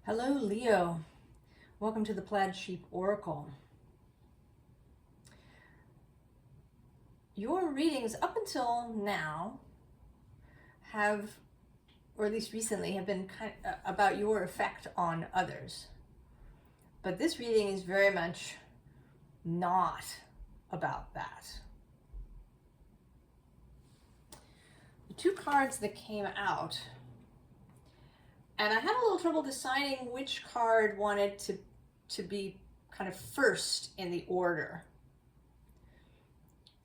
Hello, Leo. Welcome to the Plaid Sheep Oracle. Your readings up until now have, or at least recently, have been about your effect on others. But this reading is very much not about that. The two cards that came out, and I had a little trouble deciding which card wanted to be kind of first in the order.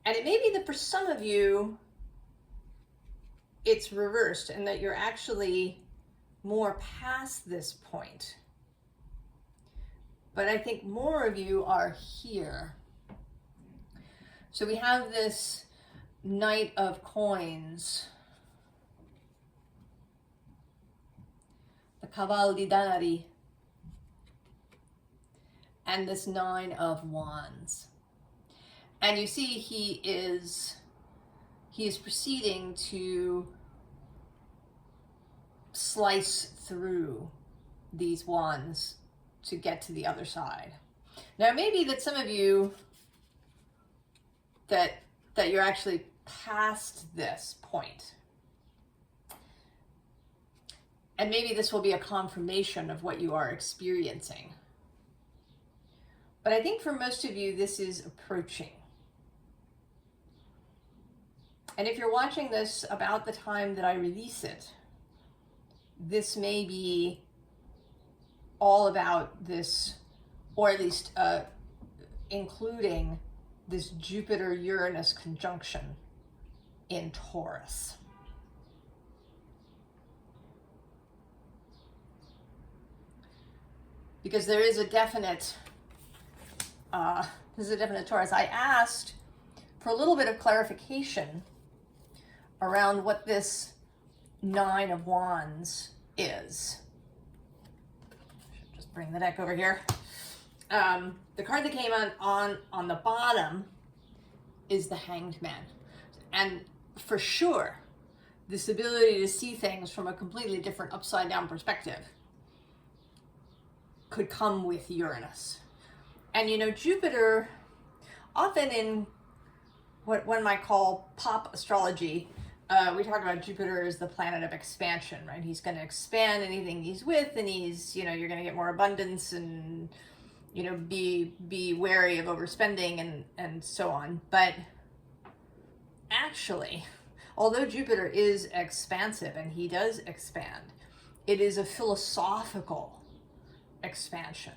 And it may be that for some of you, it's reversed and that you're actually more past this point. But I think more of you are here. So we have this Knight of Coins, the Caval di Danari, and this Nine of Wands. And you see he is proceeding to slice through these wands to get to the other side. Now, maybe that some of you that you're actually past this point. And maybe this will be a confirmation of what you are experiencing. But I think for most of you, this is approaching. And if you're watching this about the time that I release it, this may be all about this, or at least including this Jupiter-Uranus conjunction in Taurus. Because there is a definite, Taurus. I asked for a little bit of clarification around what this Nine of Wands is. Just bring the deck over here. The card that came on the bottom is the Hanged Man. And for sure, this ability to see things from a completely different upside down perspective could come with Uranus. And you know, Jupiter, often in what one might call pop astrology, we talk about Jupiter as the planet of expansion, right? He's going to expand anything he's with, and he's, you know, you're going to get more abundance and, you know, be wary of overspending and so on. But actually, although Jupiter is expansive and he does expand, it is a philosophical expansion,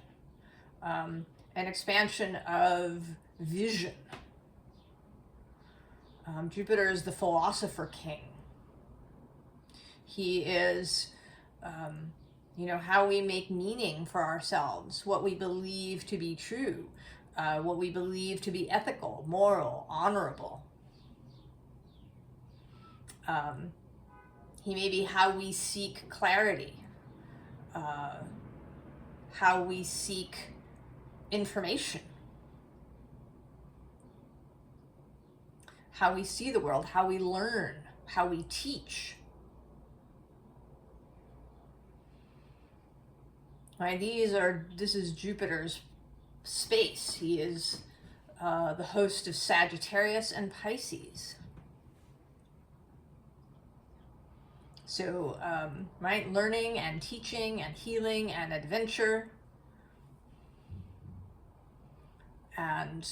an expansion of vision. Jupiter is the philosopher king. He is, you know, how we make meaning for ourselves, what we believe to be true, what we believe to be ethical, moral, honorable. He may be how we seek clarity, how we seek information, how we see the world, how we learn, how we teach. Right, this is Jupiter's space. He is the host of Sagittarius and Pisces. So, right, learning and teaching and healing and adventure and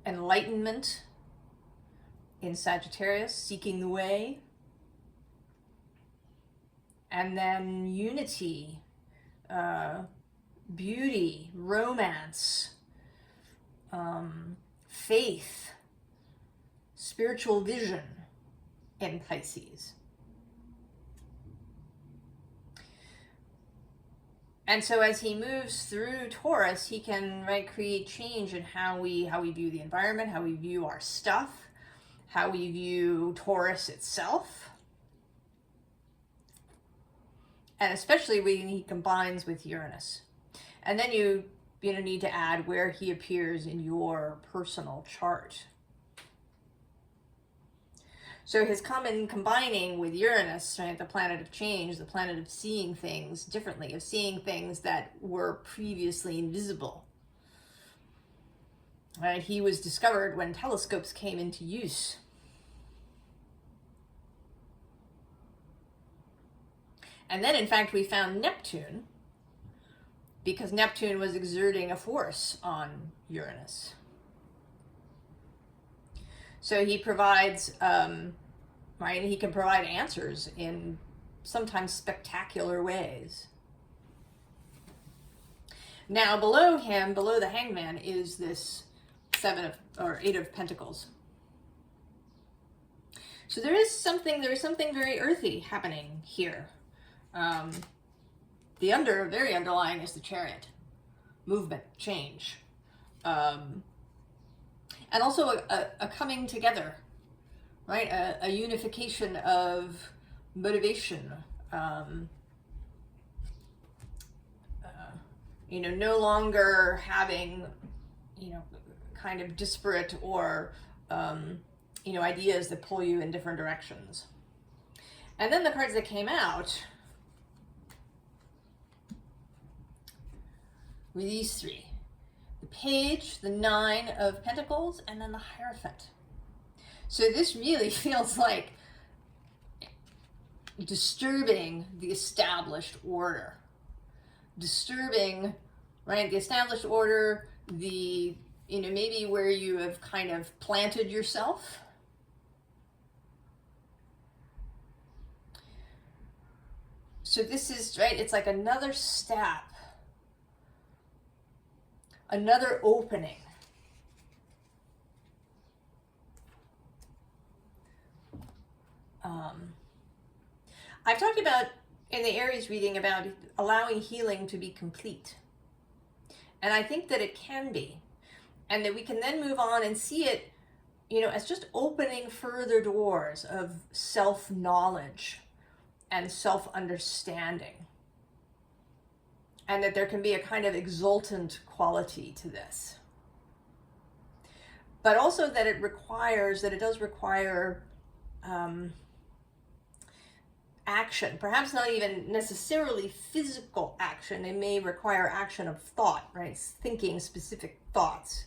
enlightenment in Sagittarius, seeking the way. And then unity, beauty, romance, faith, spiritual vision in Pisces. And so as he moves through Taurus, he can, right, create change in how we view the environment, how we view our stuff, how we view Taurus itself. And especially when he combines with Uranus. And then you need to add where he appears in your personal chart. So his combining with Uranus, right, the planet of change, the planet of seeing things differently, of seeing things that were previously invisible. Right? He was discovered when telescopes came into use. And then, in fact, we found Neptune, because Neptune was exerting a force on Uranus. So he provides, right, he can provide answers in sometimes spectacular ways. Now, below him, below the Hangman, is this Eight of Pentacles. So there is something very earthy happening here. The very underlying is the Chariot. Movement, change. And also a coming together, right? A unification of motivation. No longer having, kind of disparate or, ideas that pull you in different directions. And then the cards that came out were these three. The Page, the Nine of Pentacles, and then the Hierophant. So this really feels like disturbing the established order. Disturbing, right, the established order, maybe where you have kind of planted yourself. So this is, right, it's like another step, another opening. I've talked about in the Aries reading about allowing healing to be complete. And I think that it can be. And that we can then move on and see it, as just opening further doors of self-knowledge and self-understanding. And that there can be a kind of exultant quality to this. But also that it does require action, perhaps not even necessarily physical action. It may require action of thought, right? Thinking specific thoughts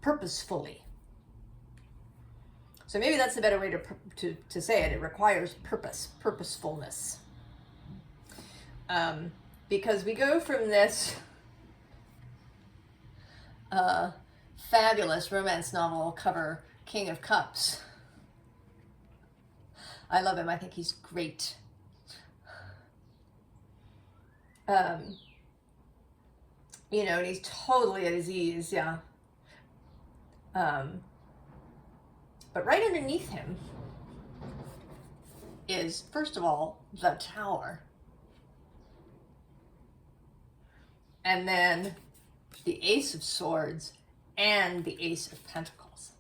purposefully. So maybe that's a better way to say it. It requires purposefulness. Because we go from this fabulous romance novel cover, King of Cups. I love him. I think he's great. And he's totally at his ease, yeah. But right underneath him is, first of all, the Tower. And then the Ace of Swords and the Ace of Pentacles.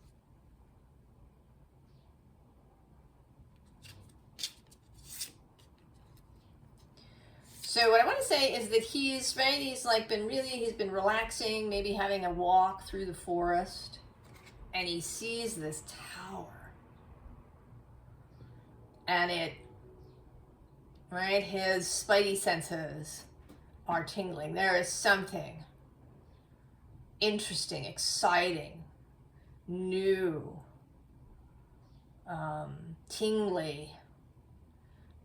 So what I want to say is that he's been relaxing, maybe having a walk through the forest, and he sees this tower. And his spidey senses are tingling. There is something interesting, exciting, new, tingly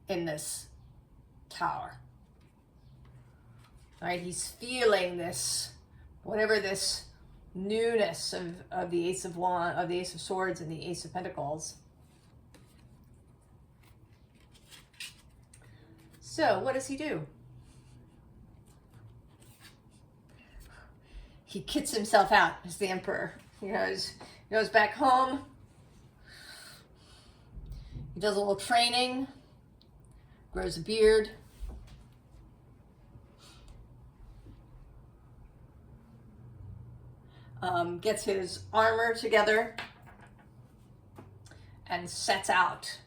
in this tower. Right? He's feeling this, whatever this newness of the Ace of Swords and the Ace of Pentacles. So what does he do? He kits himself out as the Emperor. He goes back home. He does a little training, grows a beard. Gets his armor together and sets out.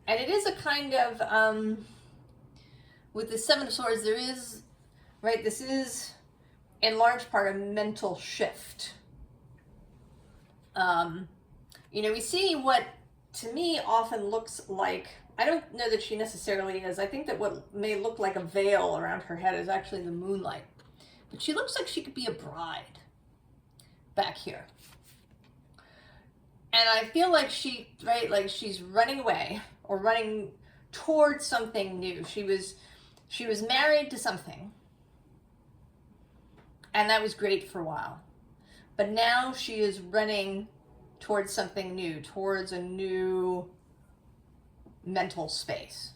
And it is a kind of, with the Seven of Swords, there is, right, this is in large part a mental shift. You know, we see what to me often looks like, I don't know that she necessarily is. I think that what may look like a veil around her head is actually the moonlight. But she looks like she could be a bride back here. And I feel like she, right, like she's running away or running towards something new. She was married to something. And that was great for a while. But now she is running towards something new, towards a new mental space.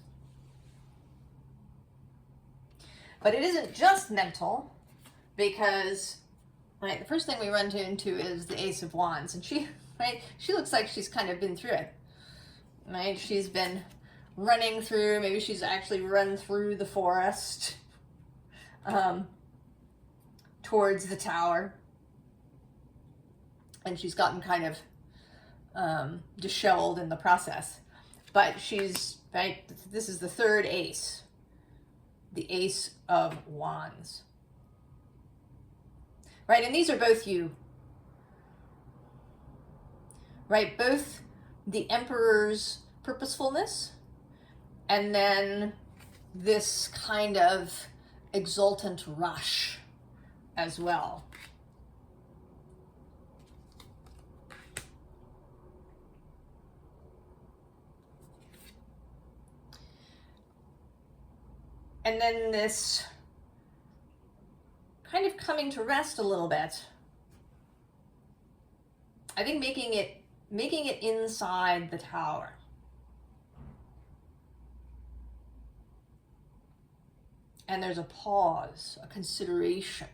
But it isn't just mental, because right, the first thing we run into is the Ace of Wands, and she looks like she's kind of been through it. Right? She's been running through, maybe she's actually run through the forest towards the tower. And she's gotten kind of disheveled in the process. But she's, right, this is the third ace, the Ace of Wands. Right, and these are both you. Right, both the Emperor's purposefulness and then this kind of exultant rush as well. And then this kind of coming to rest a little bit. I think making it inside the tower. And there's a pause, a consideration.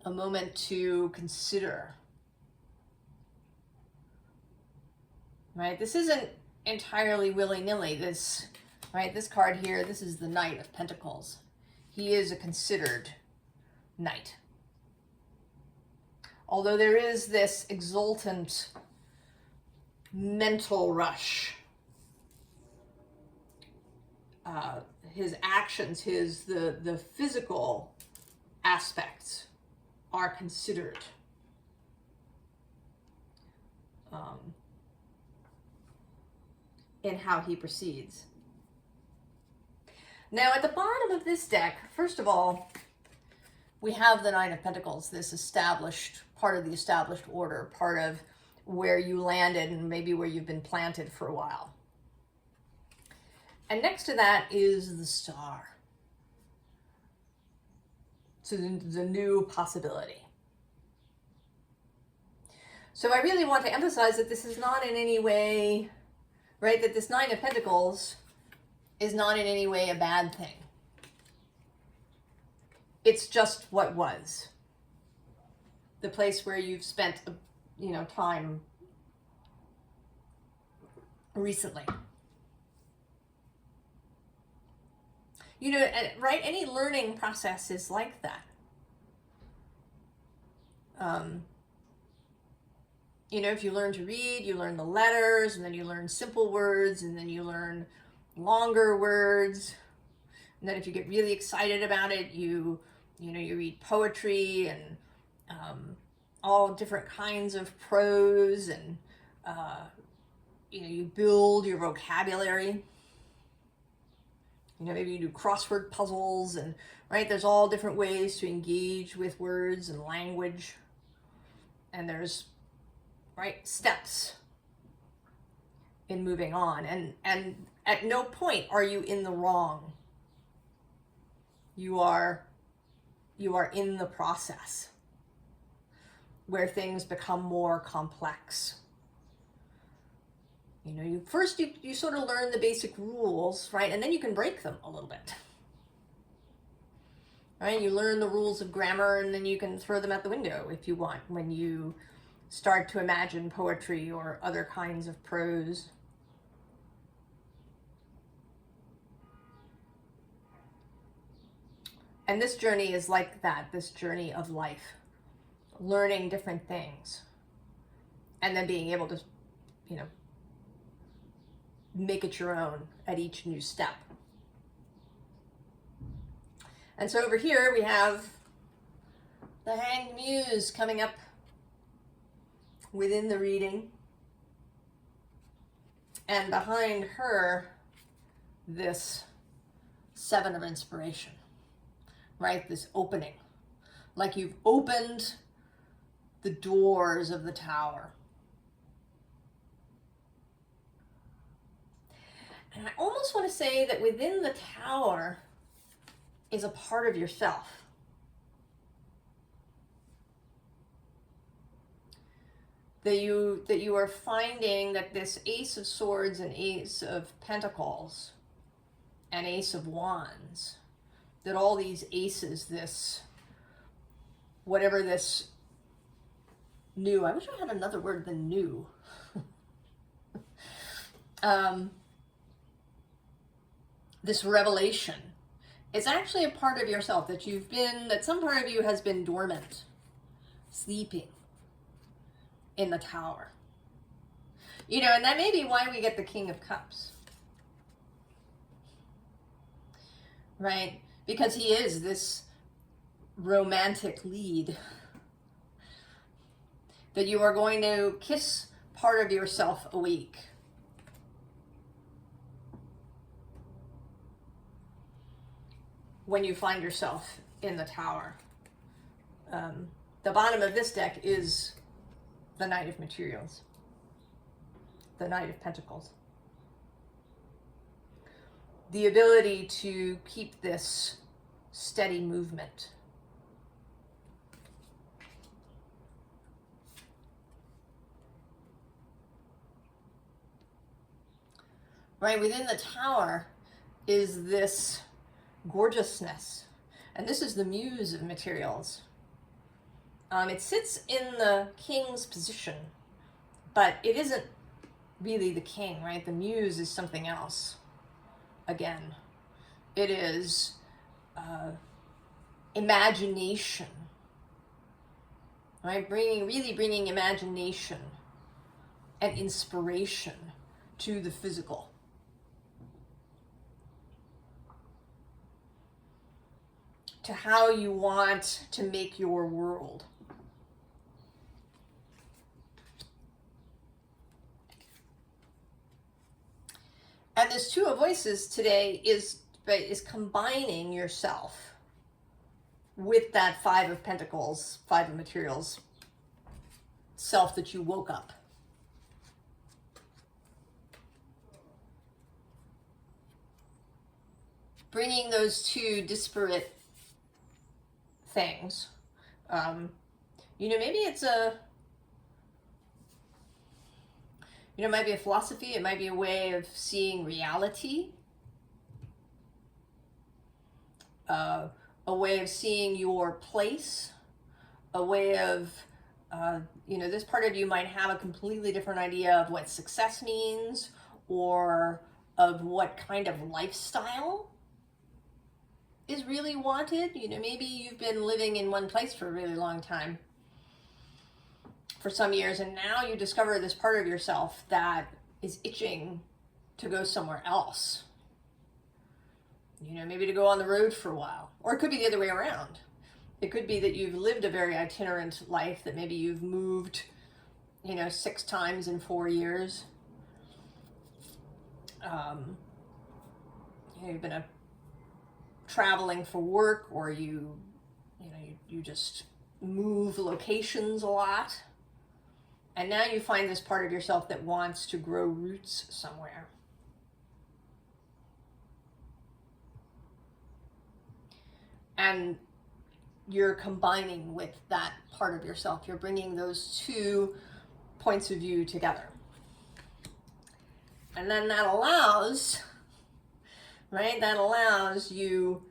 A moment to consider. Right? This isn't entirely willy-nilly. This card here, this is the Knight of Pentacles. He is a considered knight. Although there is this exultant mental rush. His actions, the physical aspects are considered. In how he proceeds. Now at the bottom of this deck, first of all, we have the Nine of Pentacles, this established, part of the established order, part of where you landed and maybe where you've been planted for a while. And next to that is the Star. So the new possibility. So I really want to emphasize that this is not in any way, right, that this Nine of Pentacles is not in any way a bad thing. It's just what was. The place where you've spent, time recently. Right? Any learning process is like that. If you learn to read, you learn the letters, and then you learn simple words, and then you learn longer words. And then if you get really excited about it, you read poetry and all different kinds of prose, and you build your vocabulary. Maybe you do crossword puzzles, and right, there's all different ways to engage with words and language. And there's steps in moving on, and at no point are you in the wrong. You are in the process where things become more complex. First you sort of learn the basic rules, right? And then you can break them a little bit. Right? You learn the rules of grammar, and then you can throw them out the window if you want when you start to imagine poetry or other kinds of prose. And this journey is like that, this journey of life. Learning different things. And then being able to, make it your own at each new step. And so over here we have the Hanged Muse coming up within the reading. And behind her, this Seven of Inspiration, right? This opening. Like you've opened the doors of the tower. And I almost want to say that within the tower is a part of yourself. That you are finding that this Ace of Swords and Ace of Pentacles and Ace of Wands, that all these aces, this, whatever this new, I wish I had another word than new. This revelation is actually a part of yourself that you've been, that some part of you has been dormant, sleeping in the tower. You know, and that may be why we get the King of Cups. Right? Because he is this romantic lead. That you are going to kiss part of yourself awake. When you find yourself in the tower. The bottom of this deck is the Knight of Materials, the Knight of Pentacles. The ability to keep this steady movement. Right, within the tower is this gorgeousness, and this is the Muse of Materials. It sits in the king's position, but it isn't really the king, right? The muse is something else. Again, it is imagination, right? Really bringing imagination and inspiration to the physical. To how you want to make your world. And this Two of Voices today is combining yourself with that Five of Pentacles, Five of Materials self that you woke up. Bringing those two disparate things. You know, maybe it's it might be a philosophy, it might be a way of seeing reality, a way of seeing your place, a way of, you know, this part of you might have a completely different idea of what success means, or of what kind of lifestyle is really wanted. You know, maybe you've been living in one place for a really long time, for some years, and now you discover this part of yourself that is itching to go somewhere else. You know, maybe to go on the road for a while. Or it could be the other way around. It could be that you've lived a very itinerant life, that maybe you've moved, you know, 6 times in 4 years. You know, you've been traveling for work, or you just move locations a lot. And now you find this part of yourself that wants to grow roots somewhere. And you're combining with that part of yourself. You're bringing those two points of view together. And then that allows, right? That allows you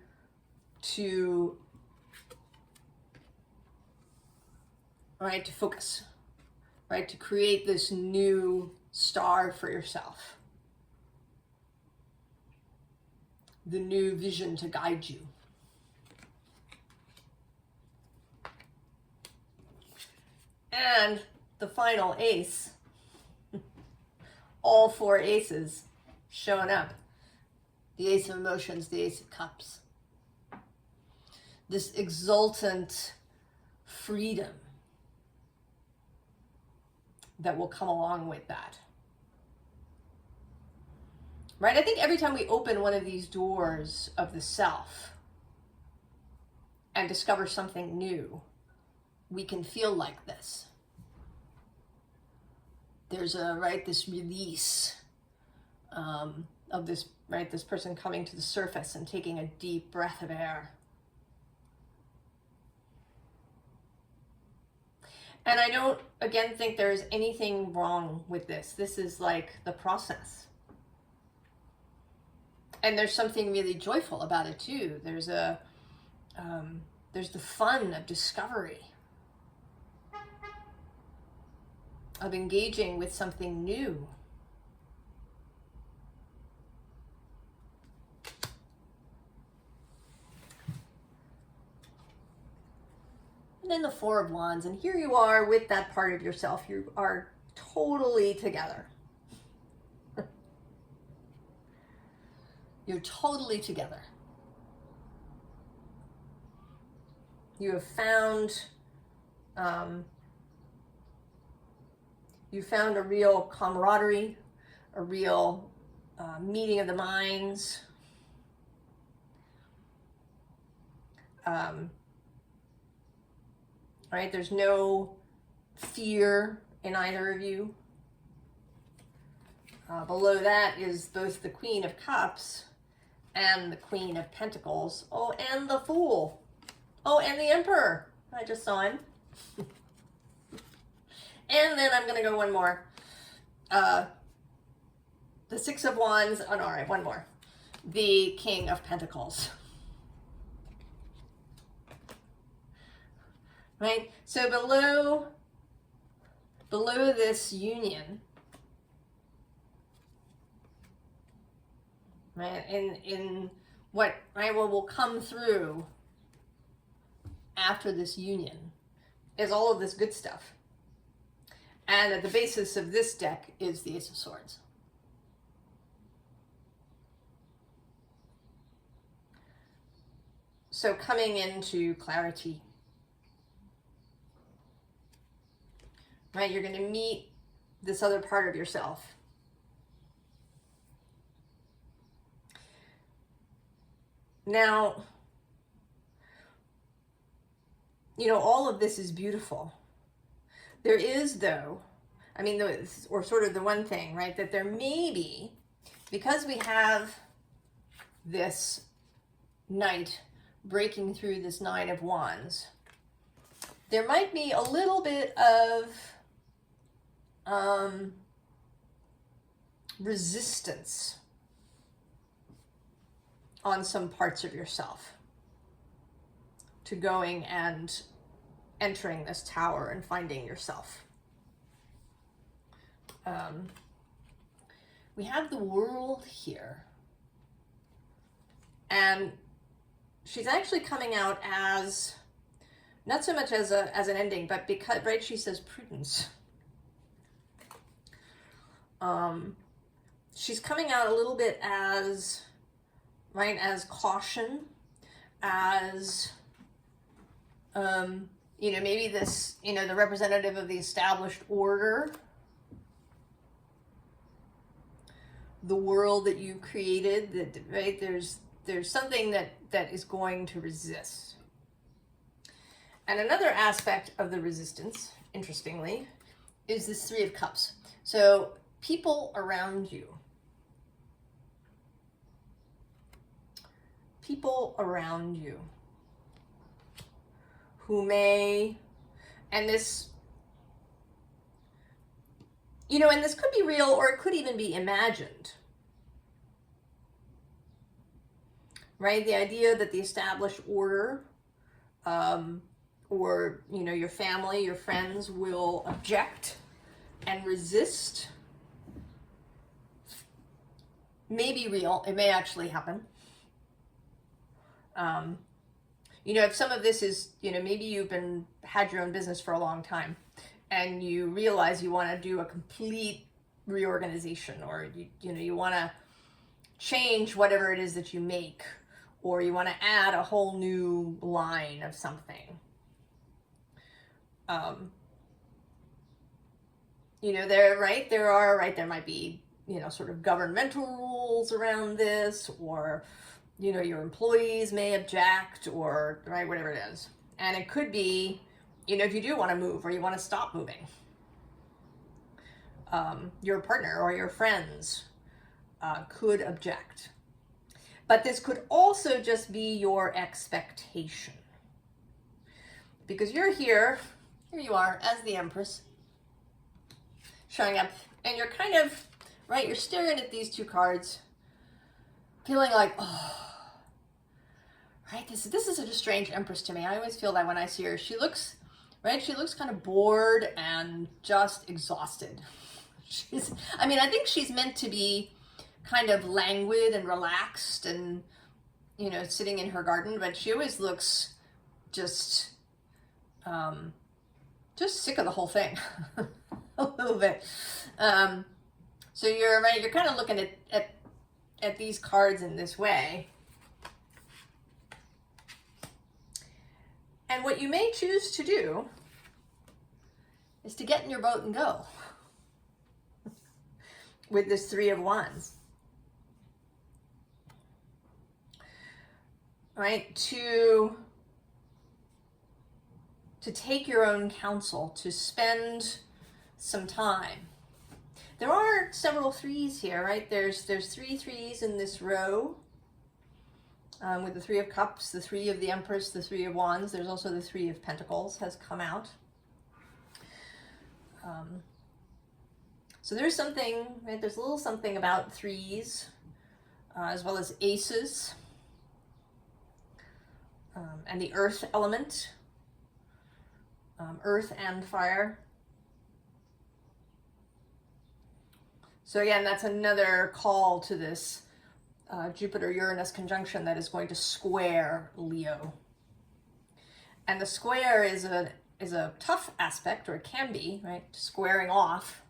to, right, to focus. Right, to create this new star for yourself. The new vision to guide you. And the final ace, all 4 aces showing up. The Ace of Emotions, the Ace of Cups. This exultant, freedom that will come along with that. Right? I think every time we open one of these doors of the self and discover something new, we can feel like this. There's this release of this, this person coming to the surface and taking a deep breath of air. And I don't, again, think there's anything wrong with this. This is like the process. And there's something really joyful about it too. There's the fun of discovery, of engaging with something new. And then the Four of Wands, and here you are with that part of yourself. You are totally together. You're totally together. You have found, a real camaraderie, a real meeting of the minds. Right? There's no fear in either of you. Below that is both the Queen of Cups and the Queen of Pentacles. Oh, and the Fool. Oh, and the Emperor. I just saw him. And then I'm going to go one more. The Six of Wands. Oh, no, all right, one more. The King of Pentacles. Right? So below this union, right, in what will come through after this union is all of this good stuff. And at the basis of this deck is the Ace of Swords. So coming into clarity. Right, you're going to meet this other part of yourself. Now, all of this is beautiful. There is, though, or sort of the one thing, right, that there may be, because we have this Knight breaking through this Nine of Wands, there might be a little bit of resistance on some parts of yourself to going and entering this tower and finding yourself. We have the World here, and she's actually coming out as not so much as an ending, but because, right, she says prudence. She's coming out a little bit as, right, as caution, as, maybe this, the representative of the established order, the world that you created, that, right, there's something that is going to resist. And another aspect of the resistance, interestingly, is this Three of Cups. So people around you. People around you who may, and this, and this could be real or it could even be imagined. Right? The idea that the established order, or, your family, your friends will object and resist may be real. It may actually happen. If some of this is, maybe you've had your own business for a long time and you realize you want to do a complete reorganization, or you want to change whatever it is that you make, or you want to add a whole new line of something. You know, there might be, you know, sort of governmental rules around this, or, you know, your employees may object, or, right, whatever it is. And it could be, you know, if you do want to move or you want to stop moving, your partner or your friends could object. But this could also just be your expectation. Because you're here you are as the Empress, showing up, and you're kind of, right, you're staring at these two cards, feeling like, oh, right, this is such a strange Empress to me. I always feel that when I see her. She looks, right, she looks kind of bored and just exhausted. I think she's meant to be kind of languid and relaxed and, you know, sitting in her garden, but she always looks just sick of the whole thing. A little bit. So you're right, you're kind of looking at these cards in this way. And what you may choose to do is to get in your boat and go with this Three of Wands. Right? To take your own counsel, to spend some time. There are several threes here, right? There's 3 threes in this row, with the Three of Cups, the Three of the Empress, the Three of Wands. There's also the Three of Pentacles has come out. So there's something, right? There's a little something about threes, as well as aces, and the earth element, earth and fire. So again, that's another call to this Jupiter-Uranus conjunction that is going to square Leo. And the square is a tough aspect, or it can be, right? Squaring off.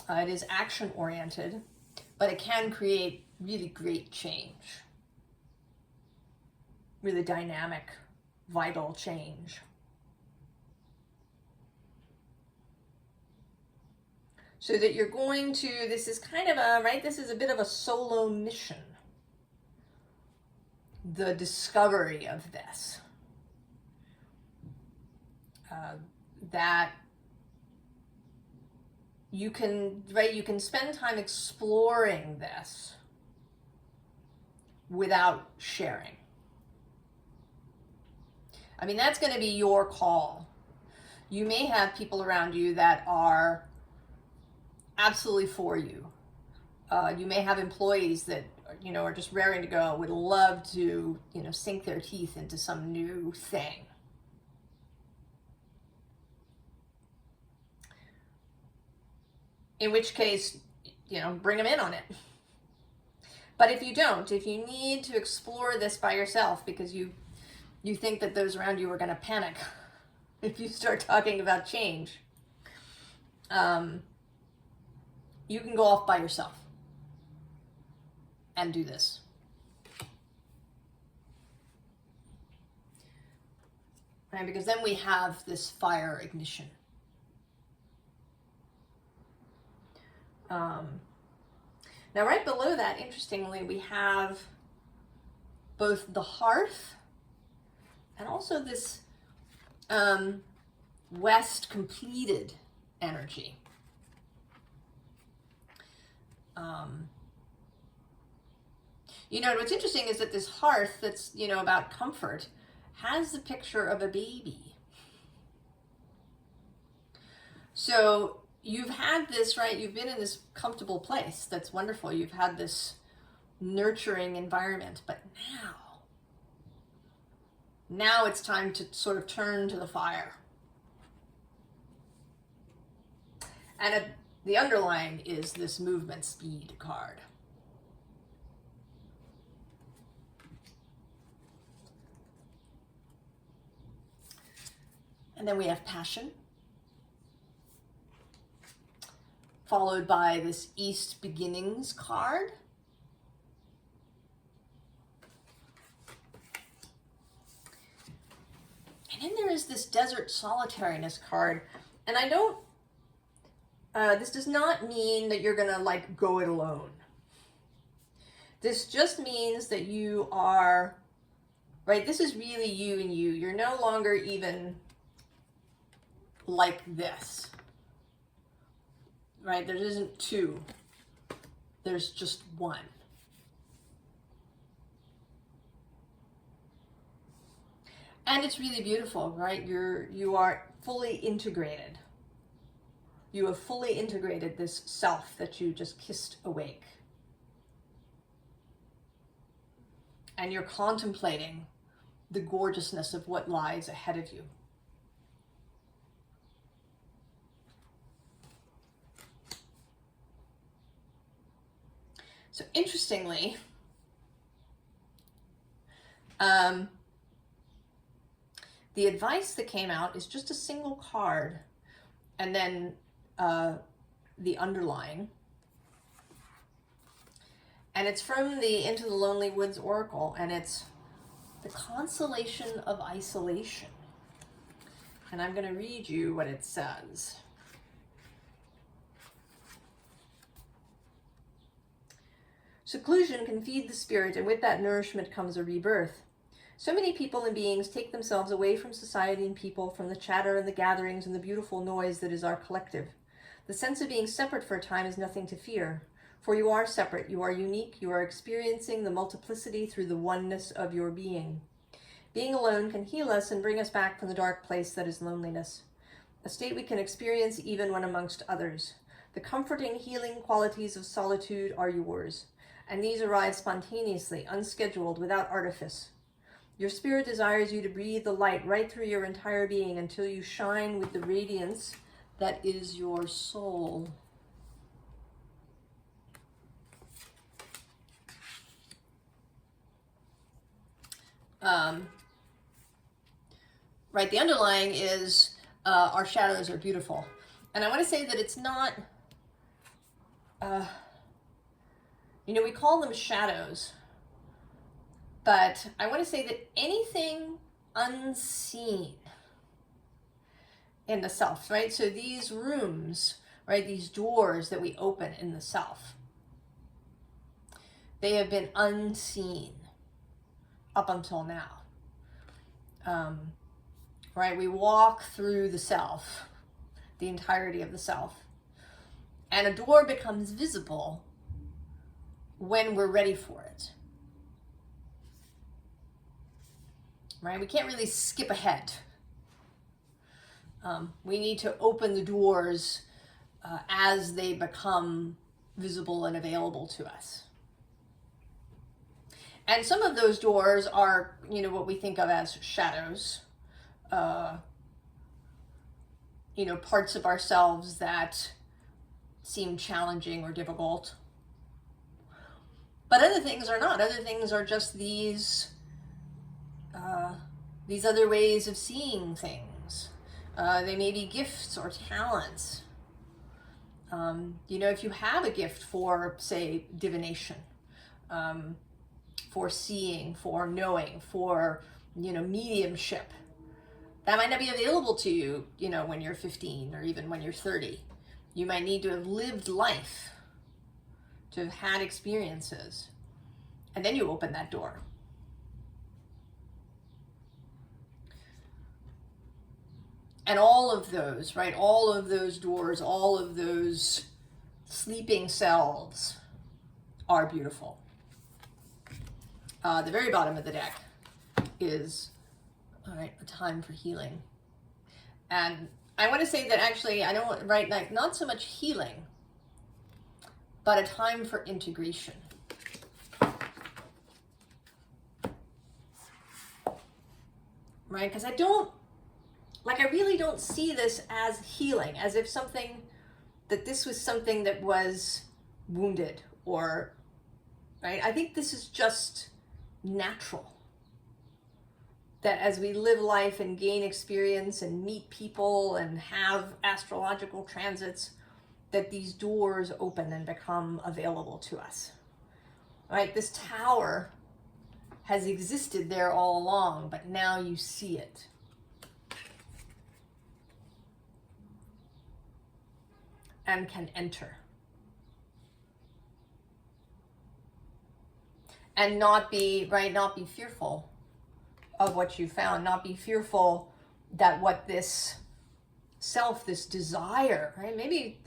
It is action-oriented, but it can create really great change. Really dynamic, vital change. So that you're going to, this is kind of a, right, this is a bit of a solo mission. The discovery of this. That you can, right, you can spend time exploring this without sharing. I mean, that's going to be your call. You may have people around you that are absolutely for you. You may have employees that, you know, are just raring to go, would love to, you know, sink their teeth into some new thing. In which case, you know, bring them in on it. But if you don't, if you need to explore this by yourself because you think that those around you are going to panic if you start talking about change, you can go off by yourself and do this. Right? Because then we have this fire ignition. Now right below that, interestingly, we have both the hearth and also this west completed energy. You know, what's interesting is that this hearth that's, you know, about comfort has the picture of a baby. So you've had this, right? You've been in this comfortable place. That's wonderful. You've had this nurturing environment, but now it's time to sort of turn to the fire. And the underlying is this movement speed card. And then we have passion, followed by this East Beginnings card. And then there is this desert solitariness card. And I don't, this does not mean that you're gonna like go it alone. This just means that you are, right, this is really you and you. You're no longer even like this, right? There isn't two, there's just one. And it's really beautiful, right? You are fully integrated. You have fully integrated this self that you just kissed awake. And you're contemplating the gorgeousness of what lies ahead of you. So interestingly, the advice that came out is just a single card and then the underlying. And it's from the Into the Lonely Woods Oracle, and it's the consolation of isolation. And I'm going to read you what it says. Seclusion can feed the spirit, and with that nourishment comes a rebirth. So many people and beings take themselves away from society and people, from the chatter and the gatherings and the beautiful noise that is our collective. The sense of being separate for a time is nothing to fear. For you are separate, you are unique, you are experiencing the multiplicity through the oneness of your being. Being alone can heal us and bring us back from the dark place that is loneliness, a state we can experience even when amongst others. The comforting, healing qualities of solitude are yours, and these arrive spontaneously, unscheduled, without artifice. Your spirit desires you to breathe the light right through your entire being until you shine with the radiance that is your soul. Right, the underlying is our shadows are beautiful. And I want to say that it's not, we call them shadows, but I want to say that anything unseen in the self, right? So these rooms, right, these doors that we open in the self, they have been unseen up until now. Right, we walk through the self, the entirety of the self, and a door becomes visible when we're ready for it. Right, we can't really skip ahead. We need to open the doors as they become visible and available to us. And some of those doors are, what we think of as shadows. Parts of ourselves that seem challenging or difficult. But other things are not. Other things are just these other ways of seeing things. They may be gifts or talents. If you have a gift for, say, divination, for seeing, for knowing, for, mediumship, that might not be available to you, when you're 15 or even when you're 30. You might need to have lived life, to have had experiences, and then you open that door. And all of those, right, all of those doors, all of those sleeping selves are beautiful. The very bottom of the deck is, all right, a time for healing. And I want to say that actually, I don't, right, like not so much healing, but a time for integration. Right, because I really don't see this as healing, as if this was something that was wounded or, right? I think this is just natural. That as we live life and gain experience and meet people and have astrological transits, that these doors open and become available to us. Right? This tower has existed there all along, but now you see it. and can enter. And not be, right, not be fearful of what you found, not be fearful that what this self, this desire, right, maybe,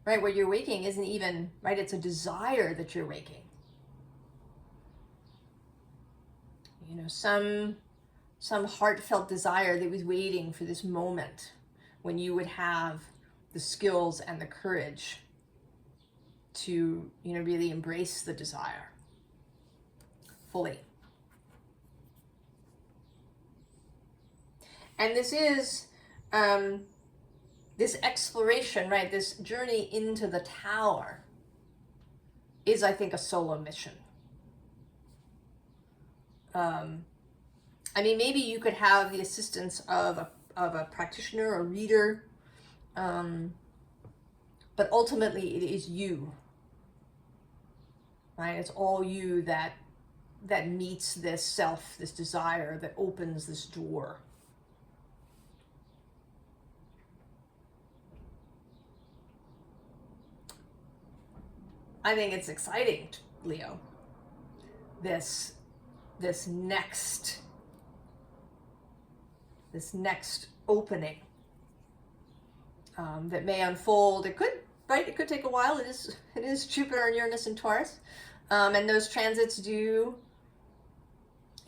right, what you're waking isn't even, right, it's a desire that you're waking. You know, some heartfelt desire that was waiting for this moment when you would have the skills and the courage to, you know, really embrace the desire fully. And this is this exploration, right? This journey into the tower is, I think, a solo mission. I mean, maybe you could have the assistance of a practitioner, a reader, but ultimately it is you, right? It's all you that meets this self, this desire, that opens this door. I think it's exciting, Leo. This next opening that may unfold. It could, right? It could take a while. It is Jupiter and Uranus and Taurus, and those transits do,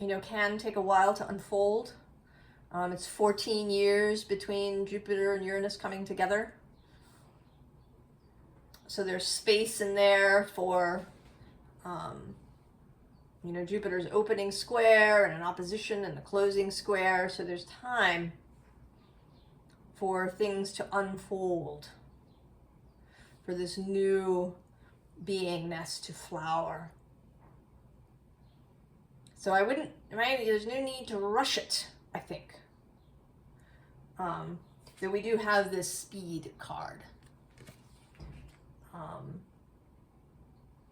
you know, can take a while to unfold. It's 14 years between Jupiter and Uranus coming together. So there's space in there for, you know, Jupiter's opening square and an opposition and the closing square. So there's time for things to unfold, for this new beingness to flower. So I wouldn't, right? There's no need to rush it, I think. That we do have this speed card.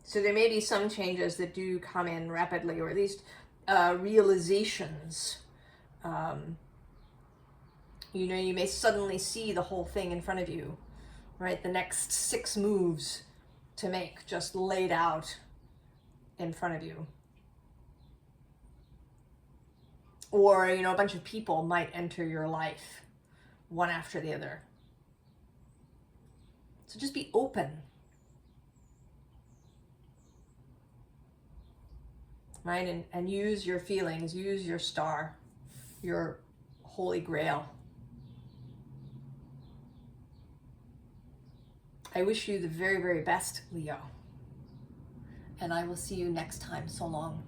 So there may be some changes that do come in rapidly, or at least realizations. You know, you may suddenly see the whole thing in front of you, right? The next 6 moves to make just laid out in front of you. Or, you know, a bunch of people might enter your life, one after the other. So just be open. Right? And use your feelings, use your star, your holy grail. I wish you the very, very best, Leo. And I will see you next time. So long.